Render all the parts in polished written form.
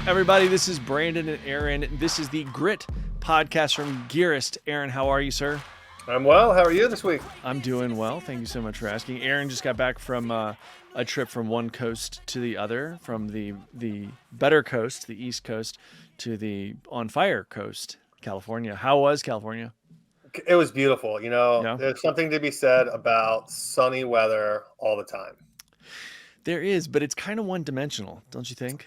Everybody, this is Brandon and Aaron. This is the Grit podcast from Gearist. Aaron, how are you, sir? I'm well. How are you this week? I'm doing well. Thank you so much for asking. Aaron just got back from a trip from one coast to the other, from the better coast, the East Coast, to the on fire coast, California. How was California? It was beautiful. Yeah, There's something to be said about sunny weather all the time. there is, but it's kind of one dimensional, don't you think?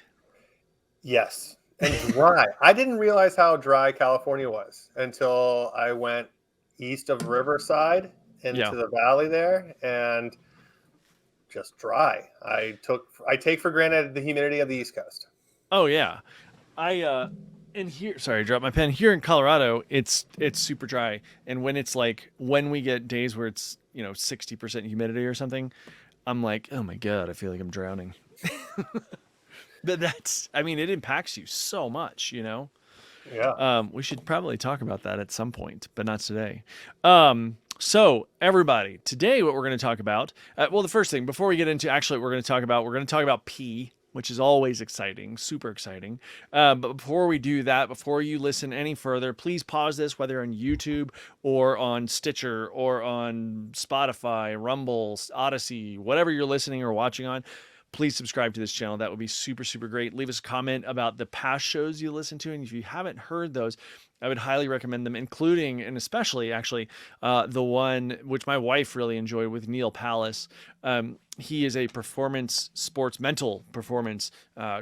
Yes. And dry. I didn't realize how dry California was until I went east of Riverside Yeah. into the valley there and just dry. I take for granted the humidity of the East Coast. Oh yeah. I in here, sorry, I dropped my pen. Here in Colorado, it's super dry, and when we get days where it's 60% humidity or something, I'm like, oh my god, I feel like I'm drowning. But I mean, it impacts you so much. Yeah. We should probably talk about that at some point, but not today. So everybody, today what we're going to talk about, well, the first thing before we get into actually, what we're going to talk about pee, which is always exciting, super exciting. But before we do that, before you listen any further, please pause this, whether on YouTube or on Stitcher or on Spotify, Rumble, Odyssey, whatever you're listening or watching on. Please subscribe to this channel. That would be super, super great. Leave us a comment about the past shows you listen to. And if you haven't heard those, I would highly recommend them, including and especially actually the one which my wife really enjoyed with Neil Palace. He is a mental performance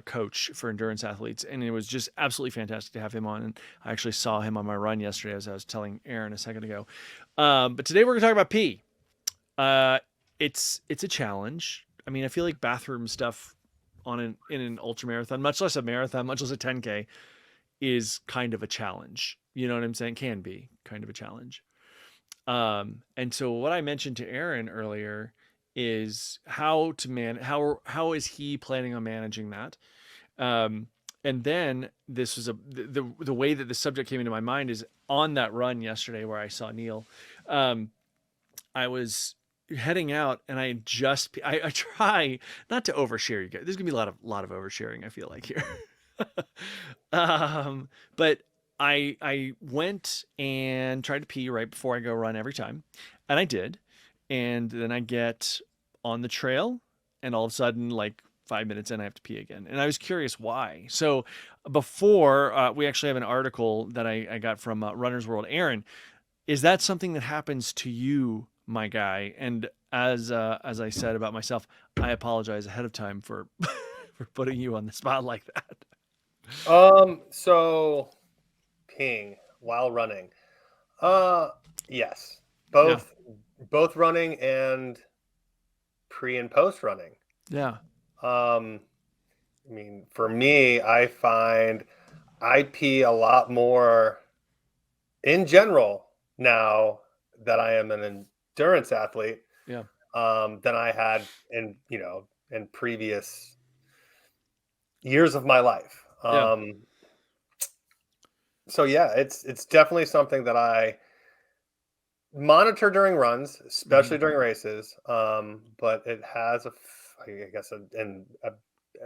coach for endurance athletes. And it was just absolutely fantastic to have him on. And I actually saw him on my run yesterday, as I was telling Aaron a second ago. But today we're going to talk about pee. It's a challenge. I mean, I feel like bathroom stuff in an ultra marathon, much less a marathon, much less a 10K, is kind of a challenge. You know what I'm saying? Can be kind of a challenge. And so what I mentioned to Aaron earlier is how is he planning on managing that? And then this was the way that the subject came into my mind is on that run yesterday where I saw Neil. I was heading out and I try not to overshare you guys. There's gonna be a lot of oversharing, I feel like, here. But I went and tried to pee right before I go run every time, and I did. And then I get on the trail, and all of a sudden, like 5 minutes in, I have to pee again. And I was curious why. So before, we actually have an article that I got from Runner's World. Aaron, is that something that happens to you, my guy? And as I said about myself, I apologize ahead of time for for putting you on the spot like that. So peeing while running. Yes. Yeah, Both running and pre and post running. yeah, Um, I mean, for me, I find I pee a lot more in general now that I am an endurance athlete yeah, than I had in previous years of my life. yeah. So yeah, it's definitely something that I monitor during runs, Hmm. especially during races. But it has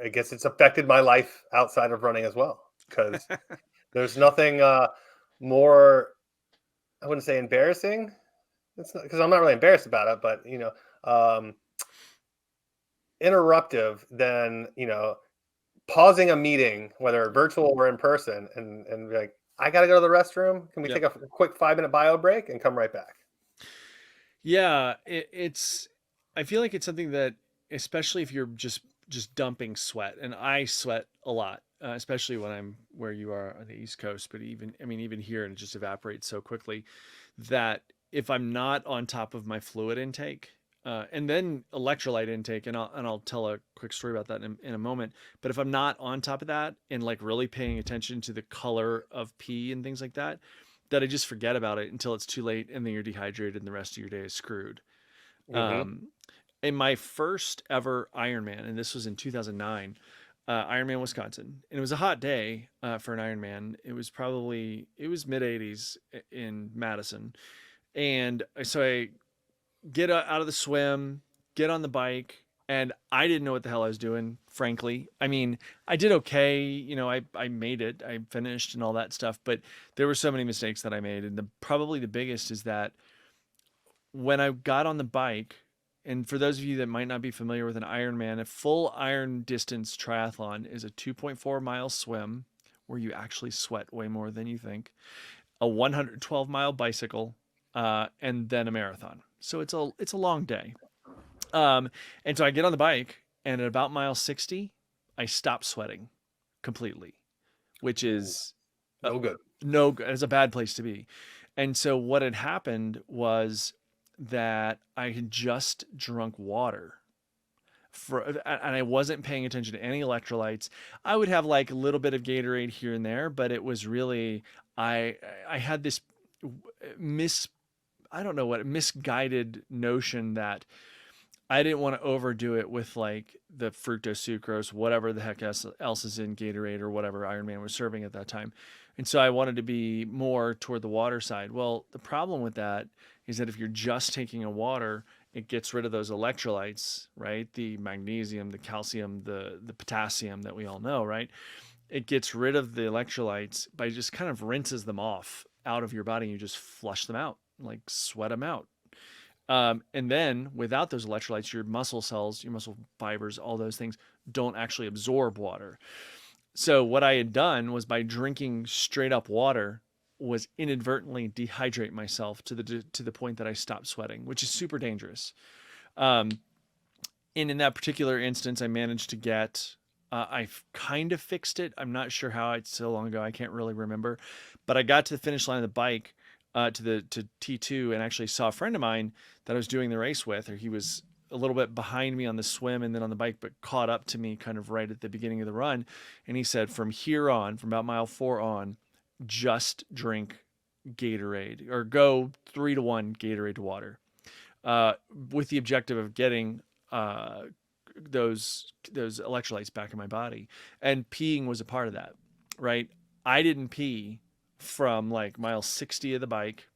I guess it's affected my life outside of running as well because there's nothing more. I wouldn't say embarrassing. It's because I'm not really embarrassed about it, but um, interruptive than pausing a meeting, whether virtual or in person, and be like, I got to go to the restroom. Can we Yep. take a quick 5 minute bio break and come right back? Yeah, it's. I feel like it's something that, especially if you're just dumping sweat, and I sweat a lot, especially when I'm where you are on the East Coast. But even here, and it just evaporates so quickly that if I'm not on top of my fluid intake, and then electrolyte intake, and I'll tell a quick story about that in a moment. But if I'm not on top of that and like really paying attention to the color of pee and things like that, that I just forget about it until it's too late, and then you're dehydrated, and the rest of your day is screwed. Hmm. Um, in my first ever Ironman, and this was in 2009, Ironman Wisconsin, and it was a hot day for an Ironman. It was mid 80s in Madison, and so I get out of the swim, get on the bike, and I didn't know what the hell I was doing, frankly. I mean, I did okay, you know, I made it, I finished and all that stuff, but there were so many mistakes that I made, and probably the biggest is that when I got on the bike, and for those of you that might not be familiar with an Ironman, a full iron distance triathlon is a 2.4 mile swim where you actually sweat way more than you think, a 112-mile bicycle, and then a marathon. So it's a long day. And so I get on the bike, and at about mile 60, I stop sweating completely, which Ooh, is uh, no good. no, it's a bad place to be. And so what had happened was that I had just drunk water and I wasn't paying attention to any electrolytes. I would have like a little bit of Gatorade here and there, but it was really I I had this mis I don't know what misguided notion that I didn't want to overdo it with like the fructose, sucrose, whatever the heck else is in Gatorade or whatever Iron Man was serving at that time. And so I wanted to be more toward the water side. Well, the problem with that is that if you're just taking a water, it gets rid of those electrolytes, right? The magnesium, the calcium, the potassium that we all know, right? It gets rid of the electrolytes by just kind of rinses them off out of your body. And you just flush them out, like sweat them out. And then without those electrolytes, your muscle cells, your muscle fibers, all those things don't actually absorb water. So what I had done was by drinking straight up water was inadvertently dehydrate myself to the point that I stopped sweating, which is super dangerous. Um, and in that particular instance, I managed to get. I kind of fixed it. I'm not sure how. It's so long ago, I can't really remember. But I got to the finish line of the bike, to T2, and actually saw a friend of mine that I was doing the race with, or he was a little bit behind me on the swim and then on the bike, but caught up to me kind of right at the beginning of the run. And he said, from here on, from about mile 4 on, just drink Gatorade or go 3-to-1 Gatorade to water, uh, with the objective of getting uh, those electrolytes back in my body. And peeing was a part of that, right? I didn't pee from like mile 60 of the bike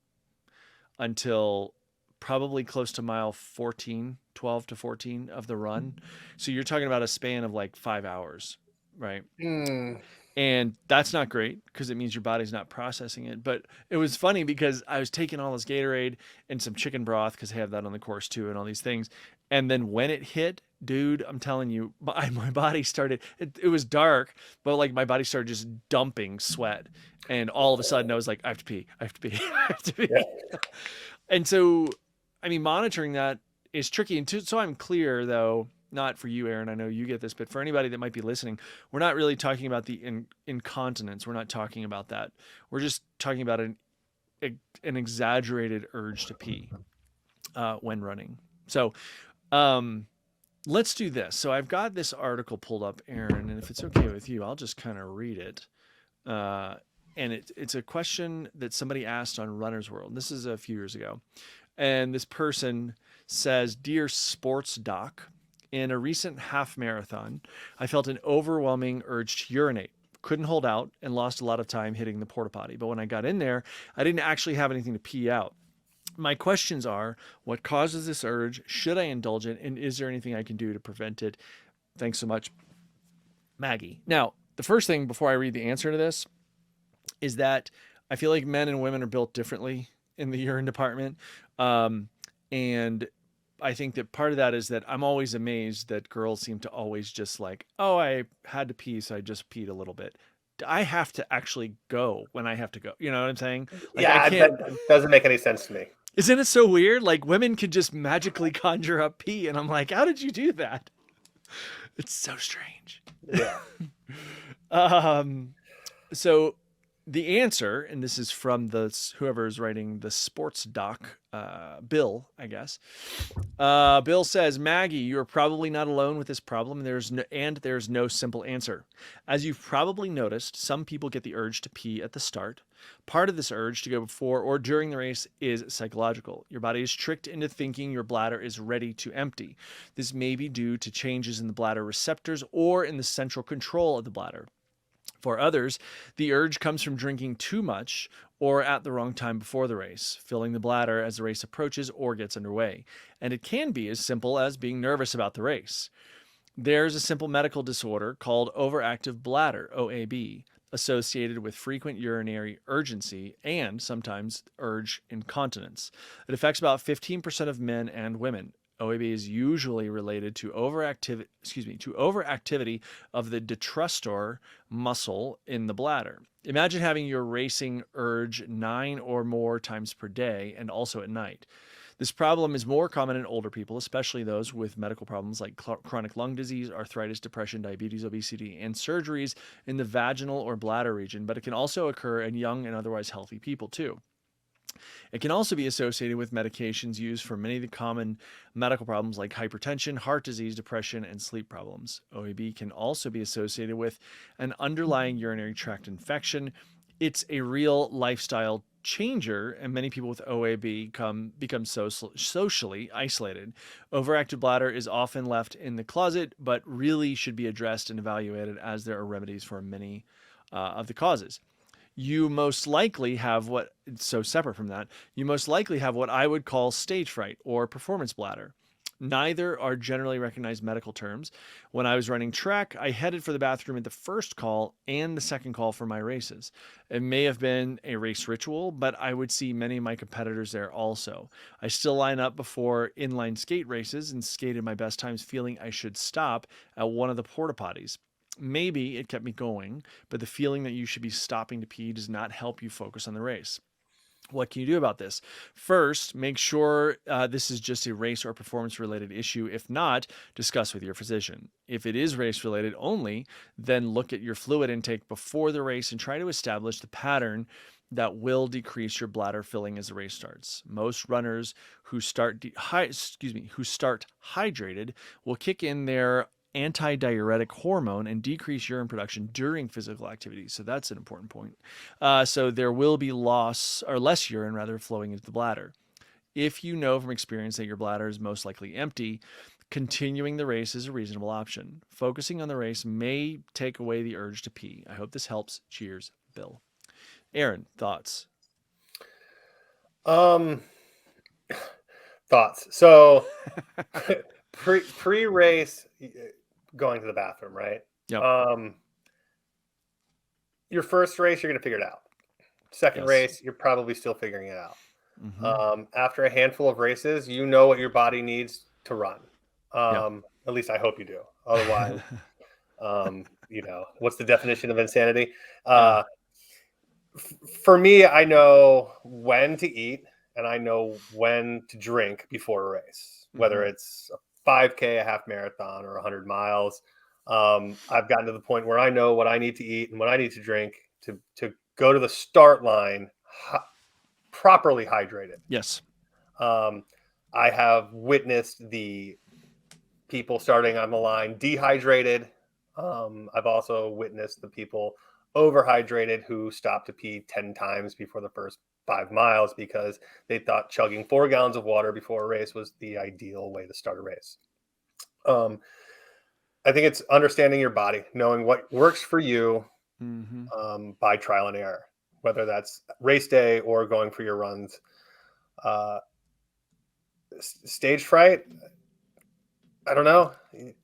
until probably close to mile 14, 12 to 14 of the run. So you're talking about a span of like 5 hours, right? Mm. And that's not great because it means your body's not processing it. But it was funny because I was taking all this Gatorade and some chicken broth because I have that on the course too and all these things. And then when it hit, dude, I'm telling you, my body started, it was dark, but like my body started just dumping sweat. And all of a sudden I was like, I have to pee, I have to pee, I have to Yeah. pee. And so, I mean, monitoring that is tricky. And so I'm clear though, not for you, Aaron, I know you get this, but for anybody that might be listening, we're not really talking about the incontinence. We're not talking about that. We're just talking about an exaggerated urge to pee when running. So um, let's do this. So I've got this article pulled up, Aaron, and if it's okay with you, I'll just kind of read it. Uh, and it's a question that somebody asked on Runner's World. This is a few years ago. And this person says, Dear Sports Doc, in a recent half marathon, I felt an overwhelming urge to urinate. Couldn't hold out and lost a lot of time hitting the porta potty. But when I got in there, I didn't actually have anything to pee out. My questions are, what causes this urge? Should I indulge it? And is there anything I can do to prevent it? Thanks so much, Maggie. Now, the first thing before I read the answer to this is that I feel like men and women are built differently in the urine department. And I think that part of that is that I'm always amazed that girls seem to always just like, oh, I had to pee, so I just peed a little bit. I have to actually go when I have to go. You know what I'm saying? Like I Yeah, can't. that doesn't make any sense to me. Isn't it so weird? Like women could just magically conjure up pee, and I'm like, how did you do that? It's so strange. Yeah. Um, so the answer, and this is from the whoever is writing the sports doc, Bill, I guess. Bill says, Maggie, you are probably not alone with this problem. There's no simple answer. As you've probably noticed, some people get the urge to pee at the start. Part of this urge to go before or during the race is psychological. Your body is tricked into thinking your bladder is ready to empty. This may be due to changes in the bladder receptors or in the central control of the bladder. For others, the urge comes from drinking too much or at the wrong time before the race, filling the bladder as the race approaches or gets underway. And it can be as simple as being nervous about the race. There's a simple medical disorder called overactive bladder, OAB, associated with frequent urinary urgency and sometimes urge incontinence. It affects about 15% of men and women. OAB is usually related to overactivity of the detrusor muscle in the bladder. Imagine having your racing urge 9 or more times per day and also at night. This problem is more common in older people, especially those with medical problems like chronic lung disease, arthritis, depression, diabetes, obesity, and surgeries in the vaginal or bladder region, but it can also occur in young and otherwise healthy people too. It can also be associated with medications used for many of the common medical problems like hypertension, heart disease, depression, and sleep problems. OAB can also be associated with an underlying urinary tract infection. It's a real lifestyle changer, and many people with OAB become socially isolated. Overactive bladder is often left in the closet, but really should be addressed and evaluated as there are remedies for many of the causes. You most likely have separate from that, you most likely have what I would call stage fright or performance bladder. Neither are generally recognized medical terms. When I was running track, I headed for the bathroom at the first call and the second call for my races. It may have been a race ritual, but I would see many of my competitors there also. I still line up before inline skate races and skated my best times feeling I should stop at one of the porta potties. Maybe it kept me going, but the feeling that you should be stopping to pee does not help you focus on the race. What can you do about this? First, make sure this is just a race or performance related issue. If not, discuss with your physician. If it is race related only, then look at your fluid intake before the race and try to establish the pattern that will decrease your bladder filling as the race starts. Most runners who start hydrated will kick in their antidiuretic hormone and decrease urine production during physical activity. So that's an important point. So there will be less urine rather flowing into the bladder. If you know from experience that your bladder is most likely empty, continuing the race is a reasonable option. Focusing on the race may take away the urge to pee. I hope this helps. Cheers, Bill. Aaron, thoughts? Um, thoughts. So pre-race going to the bathroom, right? Yep. Your first race, you're going to figure it out. Second Yes. race, you're probably still figuring it out. Mm-hmm. After a handful of races, you know what your body needs to run. Yeah. At least I hope you do. Otherwise, what's the definition of insanity? Yeah. For me, I know when to eat and I know when to drink before a race, whether Mm-hmm. it's a 5K, a half marathon, or 100 miles. I've gotten to the point where I know what I need to eat and what I need to drink to go to the start line properly hydrated. Yes. I have witnessed the people starting on the line dehydrated. I've also witnessed the people overhydrated who stopped to pee 10 times before the first 5 miles because they thought chugging 4 gallons of water before a race was the ideal way to start a race. I think it's understanding your body, knowing what works for you by trial and error, whether that's race day or going for your runs. Stage fright, I don't know.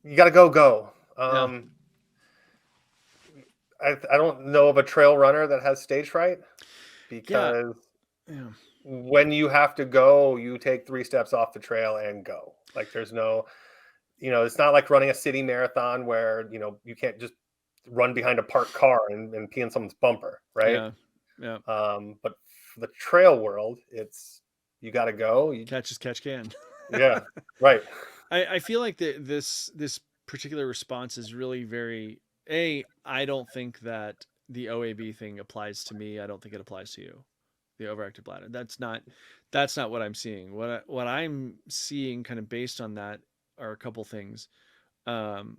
You got to go. Yeah. I don't know of a trail runner that has stage fright because Yeah. when you have to go, you take 3 steps off the trail and go. Like there's no, it's not like running a city marathon where, you can't just run behind a parked car and pee in someone's bumper, right? Yeah. Yeah. But for the trail world, it's you got to go. Catch as catch can. Yeah, right. I feel like this particular response is really very I don't think that the OAB thing applies to me. I don't think it applies to you. The overactive bladder. That's not what I'm seeing. What I'm seeing kind of based on that are a couple things. Um,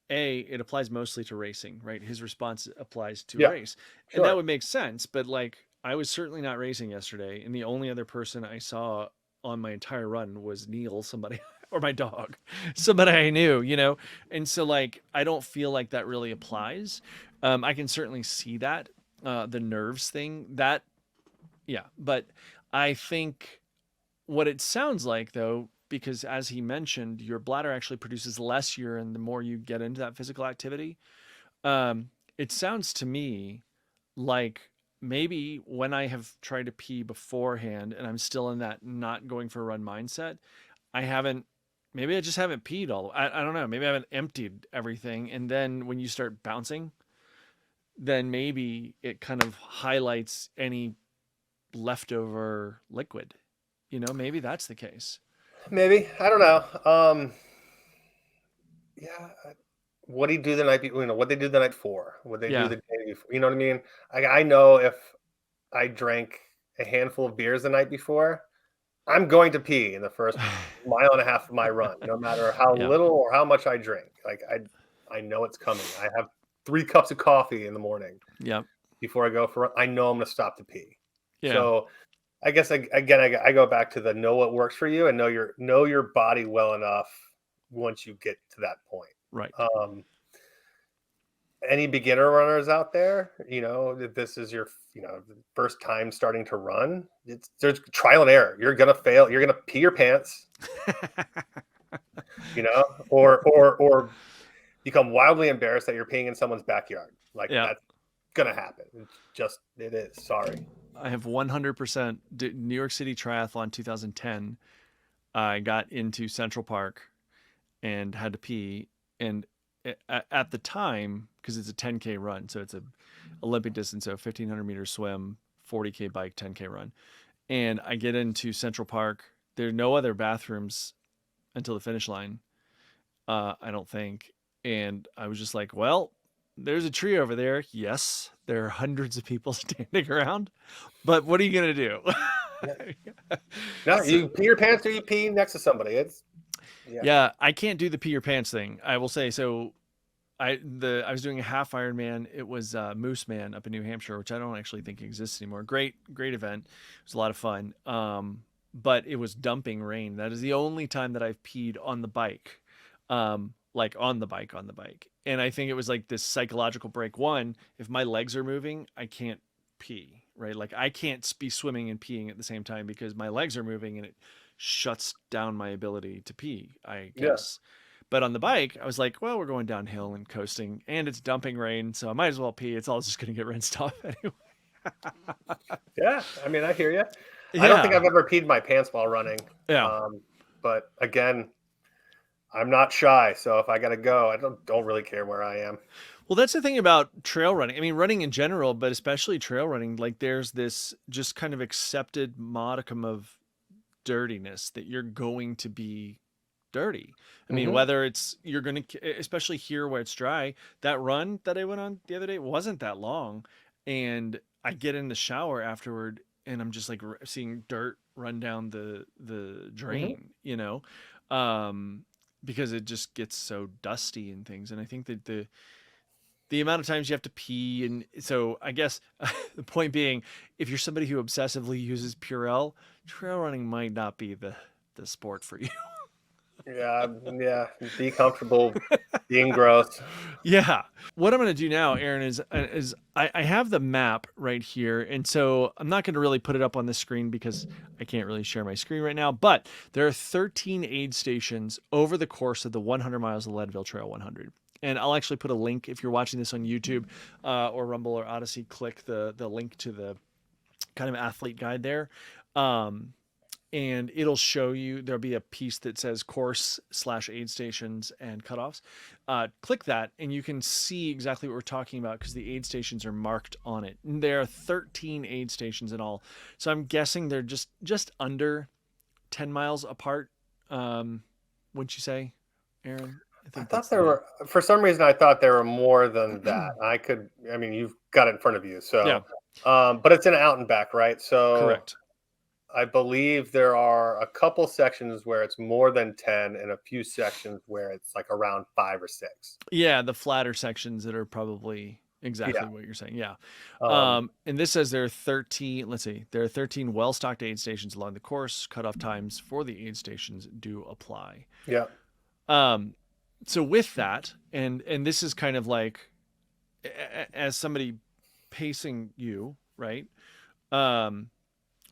it applies mostly to racing, right? His response applies to a Yeah, race. And that sure. would make sense, but like I was certainly not racing yesterday, and the only other person I saw on my entire run was Neil, somebody or my dog, somebody I knew, And so like I don't feel like that really applies. I can certainly see that, the nerves thing. That, yeah, but I think what it sounds like, though, because as he mentioned, your bladder actually produces less urine the more you get into that physical activity. Um, it sounds to me like maybe when I have tried to pee beforehand and I'm still in that not going for a run mindset, I haven't. Maybe I just haven't peed all. I don't know. Maybe I haven't emptied everything, and then when you start bouncing, then maybe it kind of highlights any leftover liquid. Maybe that's the case. Maybe, I don't know. Yeah. What do you do the night before? What they do the night before? What they do Yeah. the day before? You know what I mean? I know if I drank a handful of beers the night before, I'm going to pee in the first mile and a half of my run, no matter how Yeah. little or how much I drink. Like I know it's coming. I have 3 cups of coffee in the morning Yeah. before I go for. I know I'm going to stop to pee. Yeah. So I guess again, I go back to the know what works for you and know your body well enough once you get to that point. Right. Any beginner runners out there, that this is your first time starting to run, there's trial and error. You're gonna fail. You're gonna pee your pants, or become wildly embarrassed that you're peeing in someone's backyard. Like Yeah. that's gonna happen. It is. Sorry. I have 100% New York City Triathlon 2010. I got into Central Park and had to pee. And at the time, because it's a 10K run, so it's a Olympic distance, so 1,500-meter swim, 40K bike, 10K run. And I get into Central Park. There are no other bathrooms until the finish line, I don't think. And I was just like, well, there's a tree over there. Yes, there are hundreds of people standing around, but what are you going to do? No, So, you pee your pants or you pee next to somebody. Yeah. yeah, I can't do the pee your pants thing. I will say so. I was doing a half Ironman. It was Moose Man up in New Hampshire, which I don't actually think exists anymore. Great event. It was a lot of fun. But it was dumping rain. That is the only time that I've peed on the bike, like on the bike. And I think it was like this psychological break. One, if my legs are moving, I can't pee. Right, like I can't be swimming and peeing at the same time because my legs are moving and it shuts down my ability to pee, I Yeah. guess. But on the bike, I was like, well, we're going downhill and coasting, and it's dumping rain, so I might as well pee. It's all just going to get rinsed off anyway. Yeah. I mean, I hear you. I don't think Yeah. I've ever peed my pants while running. Yeah. But again, I'm not shy, so if I gotta go, I don't really care where I am. Well, that's the thing about trail running. I mean, running in general, but especially trail running, like there's this just kind of accepted modicum of dirtiness that you're going to be dirty. I mean, Hmm. whether it's you're going to, especially here where it's dry, that run that I went on the other day wasn't that long. And I get in the shower afterward and I'm just like seeing dirt run down the Hmm. drain, um, because it just gets so dusty and things. And I think that the amount of times you have to pee, and so I guess the point being, if you're somebody who obsessively uses Purell, trail running might not be the sport for you. Yeah, yeah. Be comfortable being gross. Yeah. What I'm going to do now, Aaron, is I have the map right here, and so I'm not going to really put it up on the screen because I can't really share my screen right now. But there are 13 aid stations over the course of the 100 miles of Leadville Trail 100. And I'll actually put a link if you're watching this on YouTube or Rumble or Odyssey. Click the link to the kind of athlete guide there. Um, and it'll show you there'll be a piece that says course/aid stations and cutoffs. Click that and you can see exactly what we're talking about because the aid stations are marked on it. And there are 13 aid stations in all, so I'm guessing they're just under 10 miles apart. Wouldn't you say, Aaron? I I think thought that's there the were, for some reason, I thought there were more than that. I mean, you've got it in front of you. yeah, So, but it's an out and back, right? So correct. I believe there are a couple sections where it's more than 10 and a few sections where it's like around 5 or 6. Yeah, the flatter sections that are probably Yeah. exactly what you're saying. Yeah. Um, And this says there are 13, let's see, there are 13 well-stocked aid stations along the course. Cutoff times for the aid stations do apply. yeah. Um, so with that, and this is kind of like as somebody pacing you, right? Um,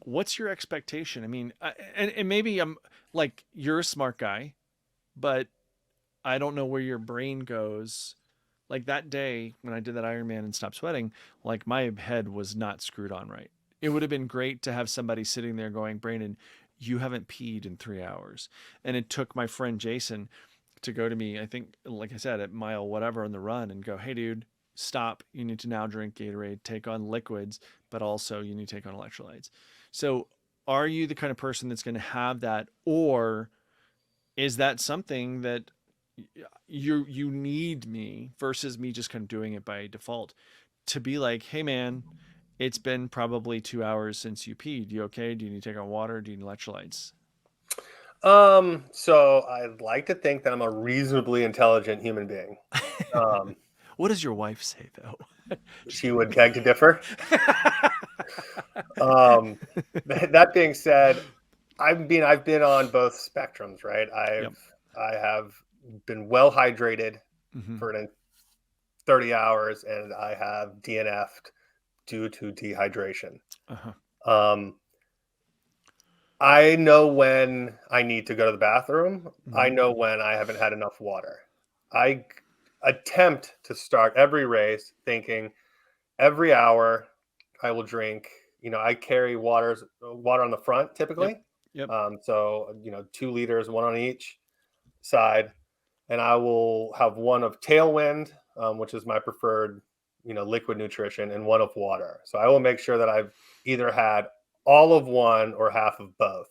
what's your expectation? I mean, and maybe I'm like, you're a smart guy, but I don't know where your brain goes. Like that day when I did that Ironman and stopped sweating, like my head was not screwed on right. It would have been great to have somebody sitting there going, Brandon, you haven't peed in 3 hours. And it took my friend Jason to go to me, I think, like I said, at mile whatever on the run and go, hey, dude, stop. You need to now drink Gatorade, take on liquids, but also you need to take on electrolytes. So, are you the kind of person that's going to have that? Or is that something that you need me versus me just kind of doing it by default to be like, hey, man, it's been probably 2 hours since you peed. You okay? Do you need to take on water? Do you need electrolytes? So I'd like to think that I'm a reasonably intelligent human being. Um, What does your wife say though? Just she kidding. would beg to differ. Um, that being said, I've been on both spectrums, right? Yep. I have been well hydrated Mm-hmm. for 30 hours, and I have DNF'd due to dehydration. Uh-huh. Um, I know when I need to go to the bathroom. I Mm-hmm. know when I haven't had enough water. I attempt to start every race thinking every hour I will drink. I carry water on the front Yep. typically. Yep. So 2 liters, one on each side, and I will have one of Tailwind, which is my preferred, liquid nutrition, and one of water. So I will make sure that I've either had all of one or half of both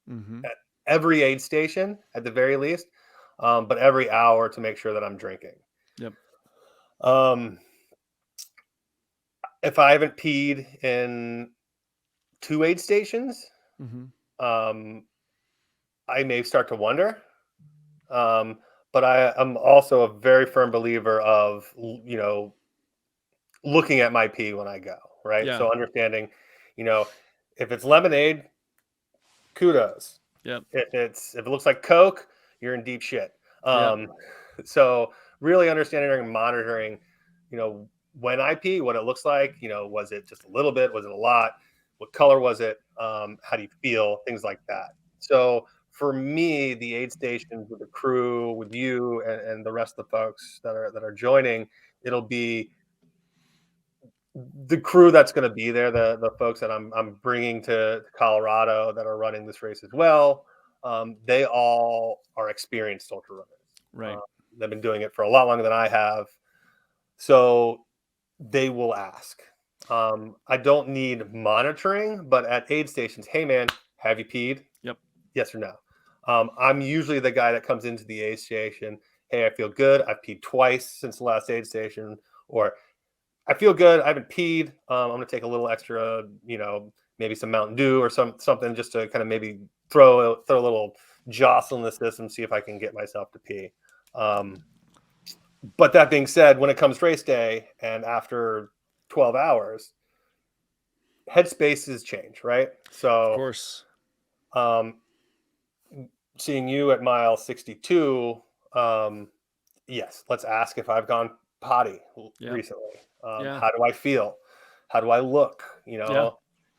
Mm-hmm. at every aid station at the very least, but every hour to make sure that I'm drinking. Yep. Um, if I haven't peed in 2 aid stations, Mm-hmm. um, I may start to wonder. Um, but I'm also a very firm believer of looking at my pee when I go, right? Yeah. So understanding, you know, if it's lemonade, kudos. Yep. If it looks like Coke, you're in deep shit. Yep. Um, so really understanding and monitoring, you know, when I pee, what it looks like. Was it just a little bit? Was it a lot? What color was it? How do you feel? Things like that. So for me, the aid stations with the crew, with you, and the rest of the folks that are joining, it'll be the crew that's going to be there, the folks that I'm bringing to Colorado that are running this race as well. They all are experienced ultra runners. Right. They've been doing it for a lot longer than I have, so they will ask. I don't need monitoring, but at aid stations, hey man, have you peed? Yep. Yes or no? I'm usually the guy that comes into the aid station. Hey, I feel good. I've peed twice since the last aid station, or I feel good. I haven't peed. I'm gonna take a little extra, maybe some Mountain Dew or something just to kind of maybe throw a little jostle in the system, see if I can get myself to pee. Um, but that being said, when it comes race day and after 12 hours, headspaces change, right? Of So course. um, seeing you at mile 62, um, yes, let's ask if I've gone potty Yep. recently. Yeah. How do I feel? How do I look? Yeah.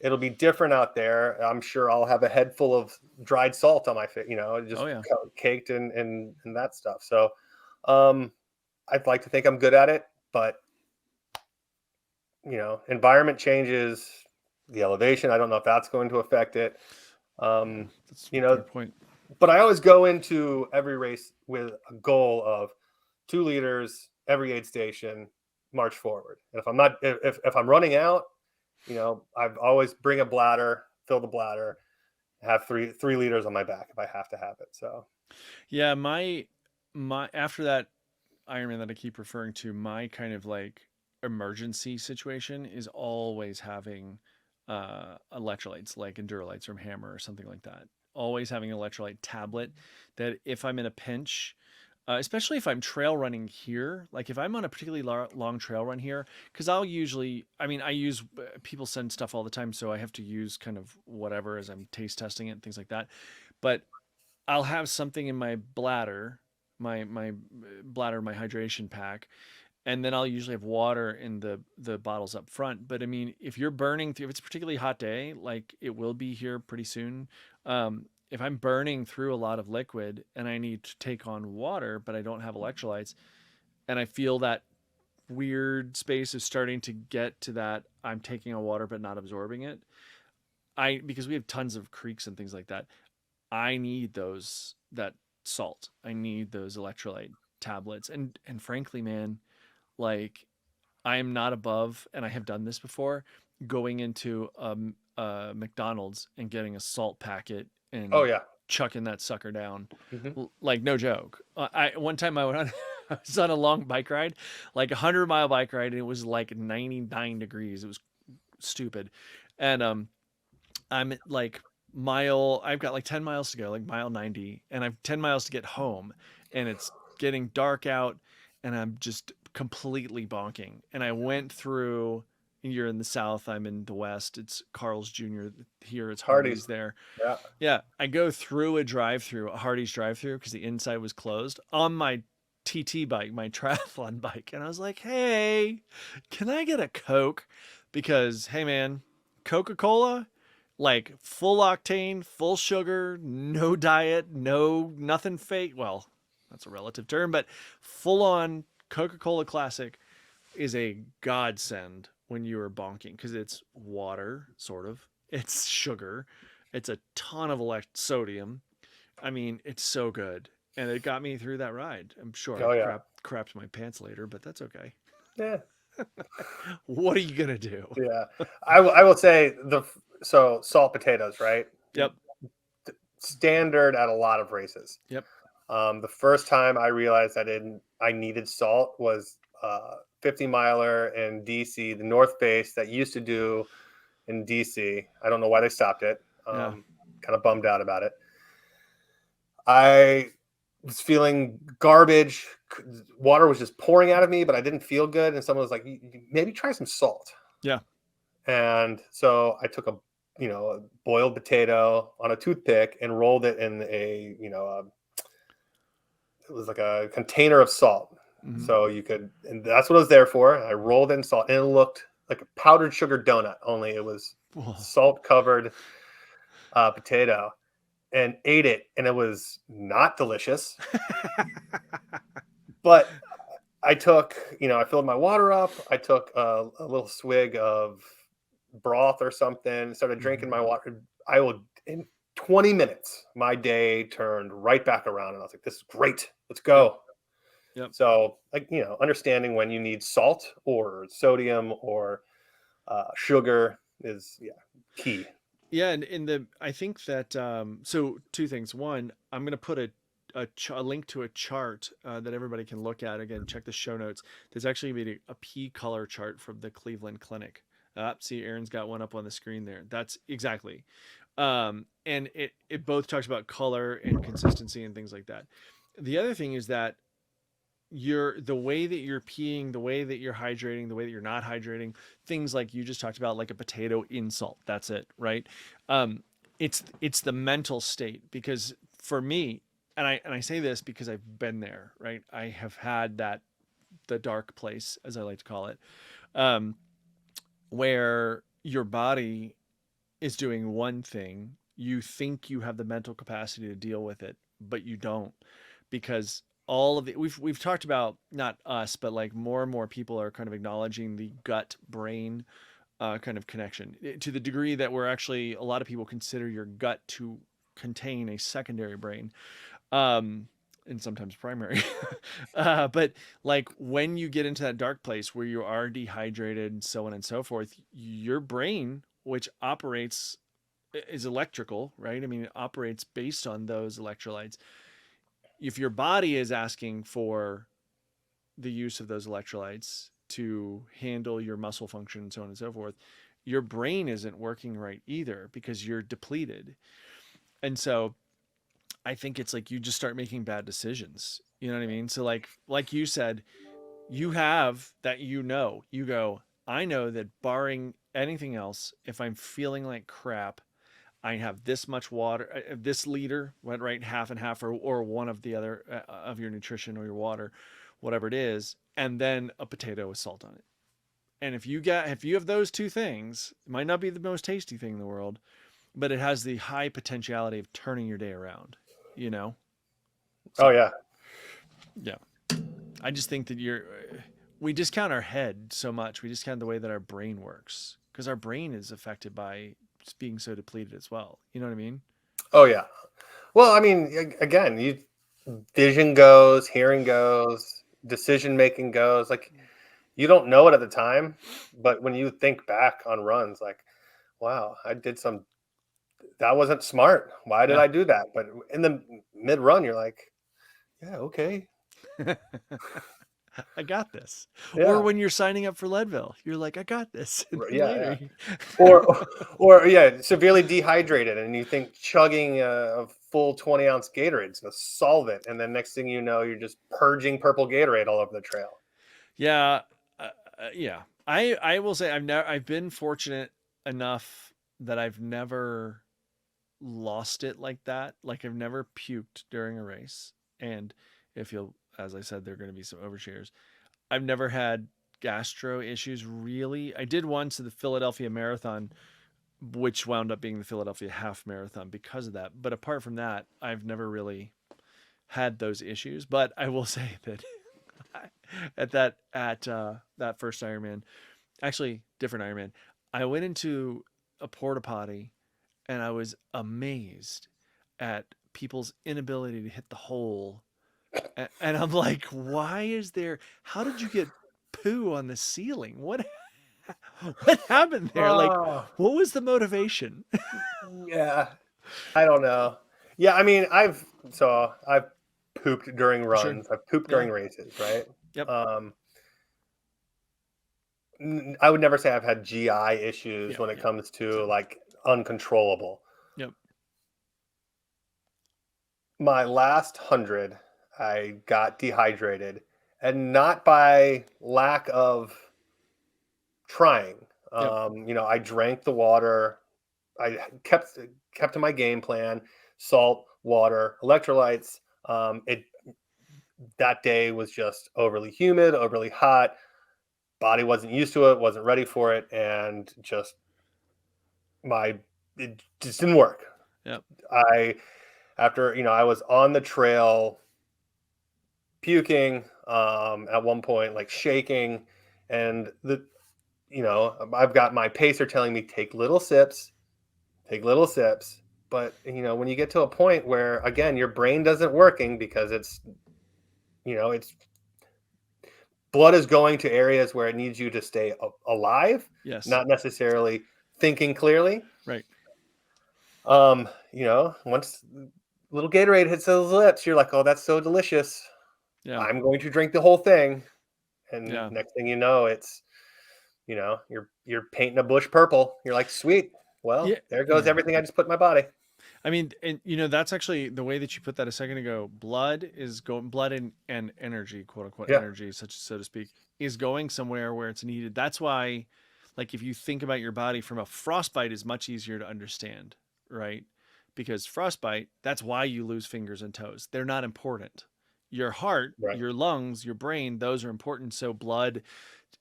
It'll be different out there. I'm sure I'll have a head full of dried salt on my face, Oh just yeah. caked in that stuff. So um, I'd like to think I'm good at it, but environment changes, the elevation. I don't know if that's going to affect it. Yeah. Um, That's you a fair know, point. but I always go into every race with a goal of 2 liters every aid station, march forward. And if I'm not, if I'm running out, I've always bring a bladder, fill the bladder, have three liters on my back if I have to have it. So Yeah. My after that Ironman that I keep referring to, my kind of like emergency situation is always having electrolytes like Endurolites from Hammer or something like that. Always having an electrolyte tablet that if I'm in a pinch, especially if I'm trail running here, like if I'm on a particularly long trail run here, because I'll usually, I mean, I use people send stuff all the time, so I have to use kind of whatever as I'm taste testing it and things like that. But I'll have something in my bladder, my bladder, my hydration pack, and then I'll usually have water in the bottles up front. But I mean, if you're burning through, if it's a particularly hot day, like it will be here pretty soon, if I'm burning through a lot of liquid and I need to take on water, but I don't have electrolytes, and I feel that weird space is starting to get to that I'm taking on water but not absorbing it. I because we have tons of creeks and things like that. I need those that salt. I need those electrolyte tablets. And frankly, man, like I am not above, and I have done this before, going into a McDonald's and getting a salt packet Oh and yeah. chucking that sucker down. Hmm. Like no joke. I one time I went on I was on a long bike ride, like 100-mile bike ride, and it was like 99 degrees. It was stupid. And I'm like I've got like 10 miles to go, like mile 90, and I've 10 miles to get home, and it's getting dark out, and I'm just completely bonking. And I went through, you're in the South, I'm in the West. It's Carl's Jr. here, it's Hardee's. Hardee's there. Yeah. Yeah, I go through a Hardee's drive through because the inside was closed on my TT bike, my triathlon bike. And I was like, hey, can I get a Coke? Because, hey, man, Coca Cola, like full octane, full sugar, no diet, no nothing fake. Well, that's a relative term, but full on Coca Cola Classic is a godsend when you are bonking because it's water, sort of. It's sugar. It's a ton of sodium. I mean, it's so good. And it got me through that ride. I'm sure I Oh yeah. crapped my pants later, but that's okay. Yeah. What are you going to do? Yeah. I will say so salt potatoes, right? Yep. Standard at a lot of races. Yep. The first time I realized I needed salt was 50 miler in DC, the North Face that used to do in DC. I don't know why they stopped it. Yeah. Kind of bummed out about it. I was feeling garbage. Water was just pouring out of me, but I didn't feel good. And someone was like, maybe try some salt. Yeah. And so I took a boiled potato on a toothpick and rolled it in it was like a container of salt. Mm-hmm. So and that's what it was there for. I rolled in salt and it looked like a powdered sugar donut, only it was salt covered potato, and ate it. And it was not delicious, but I filled my water up. I took a little swig of broth or something, started drinking my water. In 20 minutes, my day turned right back around. And I was like, this is great. Let's go. Yep. So, like, understanding when you need salt or sodium or sugar is key. Yeah, and I think that so two things. One, I'm gonna put a link to a chart that everybody can look at. Again, check the show notes. There's actually a P color chart from the Cleveland Clinic. See, Aaron's got one up on the screen there. That's exactly. And it both talks about color and consistency and things like that. The other thing is that the way that you're peeing, the way that you're hydrating, the way that you're not hydrating, things like you just talked about, like a potato in salt. That's it, right? It's the mental state, because for me, and I say this because I've been there, right? I have had the dark place, as I like to call it, um, where your body is doing one thing. You think you have the mental capacity to deal with it, but you don't, because all of we've talked about, not us, but like more and more people are kind of acknowledging the gut brain kind of connection, to the degree that we're actually, a lot of people consider your gut to contain a secondary brain, um, and sometimes primary. But like when you get into that dark place where you are dehydrated and so on and so forth, your brain, which operates, is electrical, right? I mean, it operates based on those electrolytes. If your body is asking for the use of those electrolytes to handle your muscle function and so on and so forth, your brain isn't working right either because you're depleted. And so I think it's like you just start making bad decisions. You know what I mean? So like you said, you have that, you go, I know that barring anything else, if I'm feeling like crap, I have this much water, this liter, right? Half and half, or one of the other of your nutrition or your water, whatever it is, and then a potato with salt on it. And if you have those two things, it might not be the most tasty thing in the world, but it has the high potentiality of turning your day around, you know? Oh So, yeah. yeah. I just think that we discount our head so much. We discount the way that our brain works because our brain is affected by just being so depleted as well. You know what I mean? Oh yeah. Well, I mean, again, you vision goes, hearing goes, decision making goes. Like you don't know it at the time, but when you think back on runs, like, wow, I did some that wasn't smart. Why did Yeah. I do that? But in the mid run, you're like, yeah, okay. I got this. Or Yeah. when you're signing up for Leadville, you're like, I got this. And then Yeah, yeah. later, Or or yeah, severely dehydrated and you think chugging a full 20-ounce Gatorade's gonna solve it. And then next thing you know, you're just purging purple Gatorade all over the trail. yeah, yeah. I will say I've been fortunate enough that I've never lost it like that. Like I've never puked during a race. And if you'll, as I said, there are going to be some overshares. I've never had gastro issues really. I did once at the Philadelphia Marathon, which wound up being the Philadelphia Half Marathon because of that. But apart from that, I've never really had those issues. But I will say that at that first Ironman, actually different Ironman, I went into a porta potty and I was amazed at people's inability to hit the hole. And I'm like, why is there? How did you get poo on the ceiling? What happened there? Like, Oh, what was the motivation? yeah. I don't know. Yeah, I mean, I've pooped during Sure. runs. I've pooped Yeah. during races, right? Yep. Um, I would never say I've had GI issues Yep. when it Yep. comes to Same. like uncontrollable. Yep. My last 100, I got dehydrated, and not by lack of trying. Yep. I drank the water. I kept to my game plan: salt, water, electrolytes. It That day was just overly humid, overly hot. Body wasn't used to it, wasn't ready for it, and just my it just didn't work. Yep. I After I was on the trail puking at one point, like shaking, and I've got my pacer telling me take little sips. But when you get to a point where again your brain doesn't working because it's blood is going to areas where it needs you to stay alive, Yes. not necessarily thinking clearly. Right. Once little Gatorade hits those lips, you're like, oh, that's so delicious. Yeah. I'm going to drink the whole thing. And Yeah. next thing you know, you're painting a bush purple. You're like, sweet. Well, Yeah. there goes Yeah. everything I just put in my body. I mean, and that's actually the way that you put that a second ago. Blood and energy, quote unquote Yeah. energy, such so to speak, is going somewhere where it's needed. That's why, like, if you think about your body from a frostbite, is much easier to understand, right? Because frostbite, that's why you lose fingers and toes. They're not important. Your heart, Right. your lungs, your brain, those are important. So blood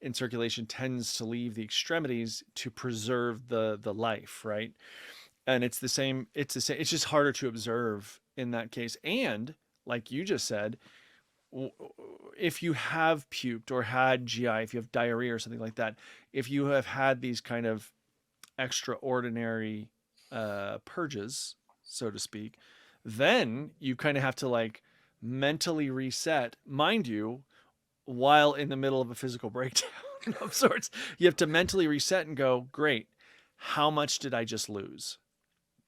in circulation tends to leave the extremities to preserve the life, right? And it's the same, it's just harder to observe in that case. And like you just said, if you have puked or had GI, if you have diarrhea or something like that, if you have had these kind of extraordinary purges, so to speak, then you kind of have to like mentally reset, mind you, while in the middle of a physical breakdown of sorts. You have to mentally reset and go, great, how much did I just lose?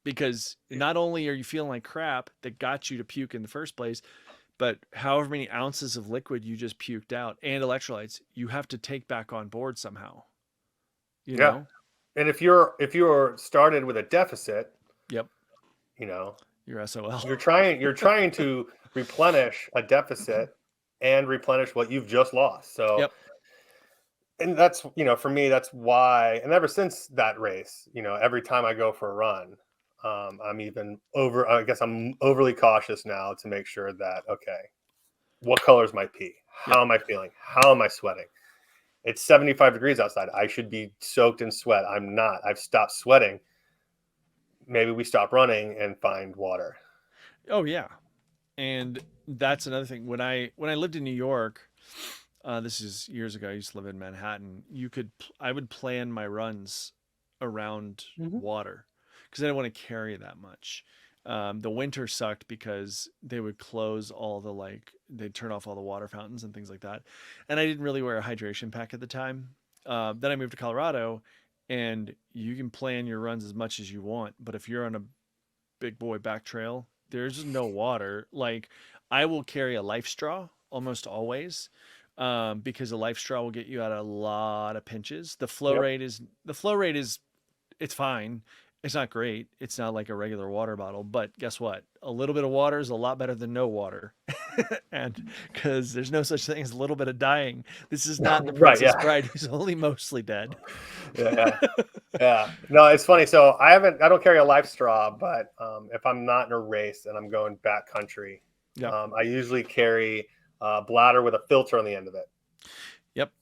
Because not only are you feeling like crap that got you to puke in the first place, but however many ounces of liquid you just puked out and electrolytes, you have to take back on board somehow. You Yeah. know? And if you're started with a deficit, Yep. you know, You're SOL. you're trying to replenish a deficit and replenish what you've just lost. So, Yep. and that's, for me, that's why, and ever since that race, every time I go for a run, I guess I'm overly cautious now to make sure that, okay, what color is my pee? Yep. How am I feeling? How am I sweating? It's 75 degrees outside. I should be soaked in sweat. I'm not. I've stopped sweating. Maybe we stop running and find water. Oh yeah. And that's another thing. When I lived in New York, this is years ago. I used to live in Manhattan. I would plan my runs around Mm-hmm. water because I didn't want to carry that much. The winter sucked because they would close all the they'd turn off all the water fountains and things like that, and I didn't really wear a hydration pack at the time. Then I moved to Colorado, and you can plan your runs as much as you want, but if you're on a big boy back trail, there's no water. Like I will carry a life straw almost always, because a life straw will get you out of a lot of pinches. Yep. The flow rate is it's fine. It's not great. It's not like a regular water bottle, but guess what? A little bit of water is a lot better than no water. And because there's no such thing as a little bit of dying. This is not the Right. Princess Yeah. Bride who's only mostly dead. Yeah. Yeah. No, it's funny. So I don't carry a life straw, but if I'm not in a race and I'm going backcountry, Yep. I usually carry a bladder with a filter on the end of it. Yep.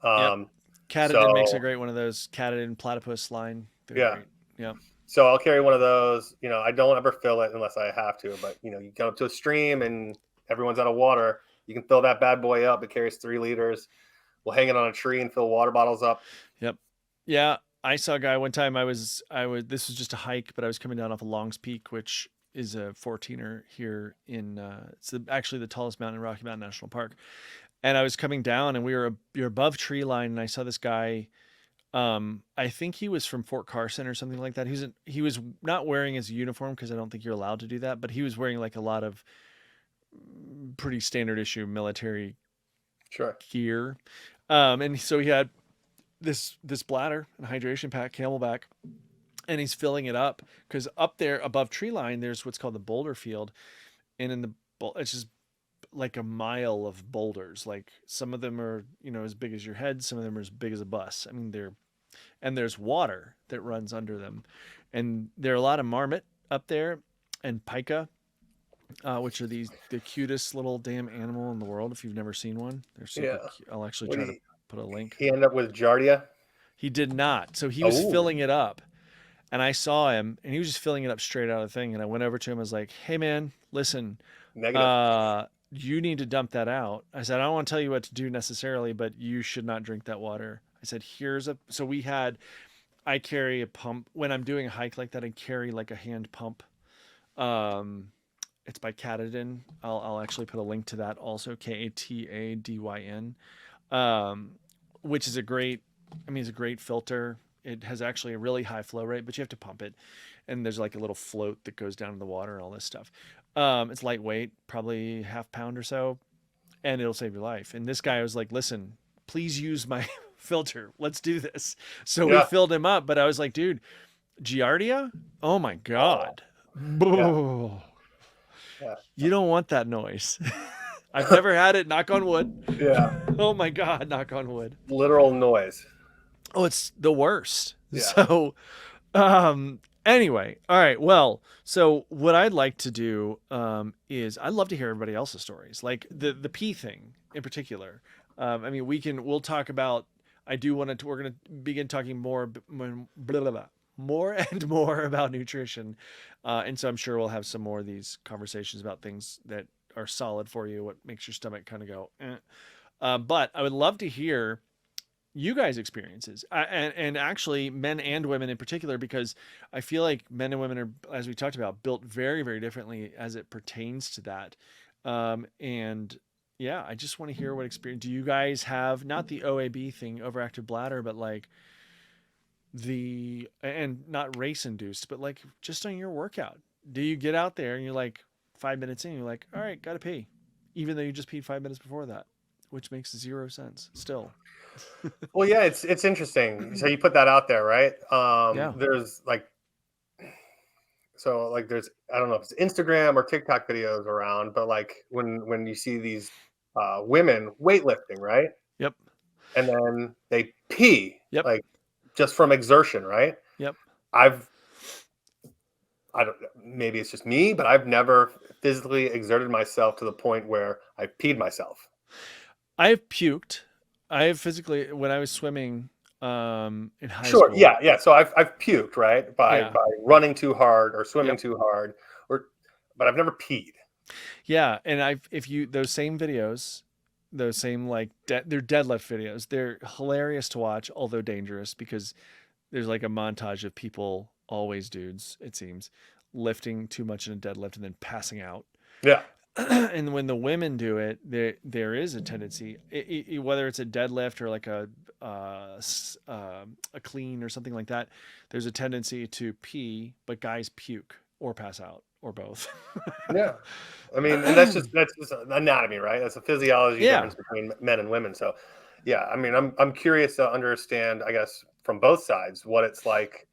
Yep. Um, Katadyn makes a so great one of those. Katadyn platypus line. They're yeah. great. Yep. So I'll carry one of those. I don't ever fill it unless I have to, but you go up to a stream and everyone's out of water. You can fill that bad boy up. It carries 3 liters. We'll hang it on a tree and fill water bottles up. Yep. Yeah. I saw a guy one time. This was just a hike, but I was coming down off of Long's Peak, which is a 14er here in, actually the tallest mountain in Rocky Mountain National Park. And I was coming down and you're above tree line. And I saw this guy, I think he was from Fort Carson or something like that. He was not wearing his uniform because I don't think you're allowed to do that, but he was wearing like a lot of pretty standard issue military Sure. gear. And so he had this bladder and hydration pack, Camelback, and he's filling it up because up there above tree line, there's what's called the boulder field. And it's just like a mile of boulders. Like some of them are, as big as your head. Some of them are as big as a bus. I mean, there's water that runs under them. And there are a lot of marmot up there and pika, which are the cutest little damn animal in the world. If you've never seen one, they're super cute. I'll actually try to put a link. He ended up with Giardia? He did not. So he was filling it up. And I saw him, and he was just filling it up straight out of the thing. And I went over to him. I was like, "Hey, man, listen, you need to dump that out." I said, "I don't want to tell you what to do necessarily, but you should not drink that water." I said, I carry a pump. When I'm doing a hike like that, I carry like a hand pump. It's by Katadyn. I'll actually put a link to that also, Katadyn, which is it's a great filter. It has actually a really high flow rate, but you have to pump it. And there's like a little float that goes down in the water and all this stuff. It's lightweight, probably half pound or so, and it'll save your life. And this guy was like, "Listen, please use my filter. Let's do this." So we filled him up, but I was like, "Dude, Giardia? Oh my God." Oh. Yeah. You don't want that noise. I've never had it, knock on wood. Yeah. Oh my God, knock on wood. Literal noise. Oh, it's the worst. Yeah. So, anyway, all right. Well, so what I'd like to do is I'd love to hear everybody else's stories, like the pee thing in particular. We'll talk about. I do want to. We're going to begin talking more and more about nutrition, and so I'm sure we'll have some more of these conversations about things that are solid for you. What makes your stomach kind of go? But I would love to hear you guys' experiences, and actually men and women in particular, because I feel like men and women are, as we talked about, built very, very differently as it pertains to that. And yeah, I just want to hear what experience do you guys have, not the OAB thing, overactive bladder, but like and not race induced, but like just on your workout. Do you get out there and you're like 5 minutes in, you're like, all right, gotta pee, even though you just peed 5 minutes before that, which makes 0 sense still. Well, yeah, it's interesting. So you put that out there, right? There's there's, I don't know if it's Instagram or TikTok videos around, but like when you see these women weightlifting, right? Yep. And then they pee, Yep. like just from exertion, right? Yep. I've I don't know, maybe it's just me, but I've never physically exerted myself to the point where I peed myself. I've puked. I have physically, when I was swimming in high Sure. school. Yeah. So I've puked, right? By Yeah. running too hard or swimming Yep. too hard, but I've never peed. Yeah, and if you those same videos, those same like they're deadlift videos. They're hilarious to watch, although dangerous because there's like a montage of people, always dudes, it seems, lifting too much in a deadlift and then passing out. Yeah. And when the women do it, there is a tendency, whether it's a deadlift or like a clean or something like that, there's a tendency to pee, but guys puke or pass out or both. Yeah. I mean, and that's just anatomy, right? That's a physiology Yeah. difference between men and women. So, yeah, I mean, I'm curious to understand, I guess, from both sides what it's like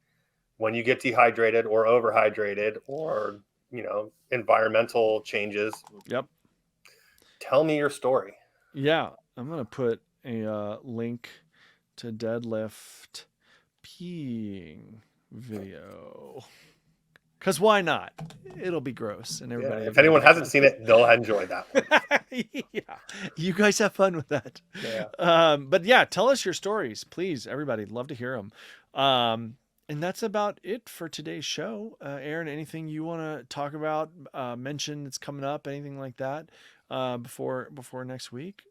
when you get dehydrated or overhydrated or, environmental changes. Yep. Tell me your story. Yeah, I'm gonna put a link to deadlift peeing video. Cause why not? It'll be gross, and Yeah, everybody. if anyone hasn't seen it, they'll enjoy that one. Yeah, you guys have fun with that. Yeah. But yeah, tell us your stories, please. Everybody, love to hear them. And that's about it for today's show. Aaron, anything you want to talk about, mention that's coming up, anything like that, before next week?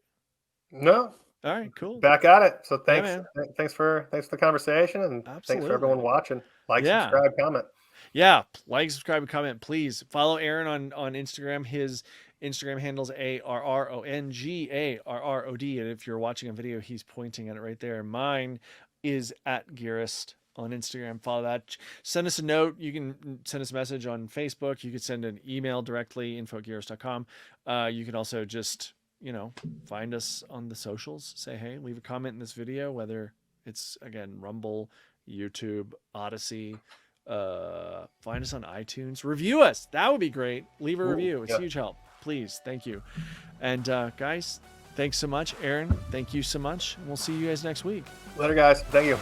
No. All right, cool. Back at it. So Yeah, thanks. man. Thanks for the conversation, and thanks for Absolutely. everyone watching. Like, Yeah. subscribe, comment. Yeah, like, subscribe, and comment, please. Follow Aaron on Instagram. His Instagram handle's ARRONGARROD. And if you're watching a video, he's pointing at it right there. Mine is at Gearist on Instagram. Follow that. Send us a note. You can send us a message on Facebook. You could send an email directly, info@gearist.com. You can also just, find us on the socials. Say, hey, leave a comment in this video, whether it's, again, Rumble, YouTube, Odyssey. Find us on iTunes. Review us. That would be great. Leave a review. It's huge help. Please. Thank you. And guys, thanks so much. Aaron, thank you so much. And we'll see you guys next week. Later, guys. Thank you.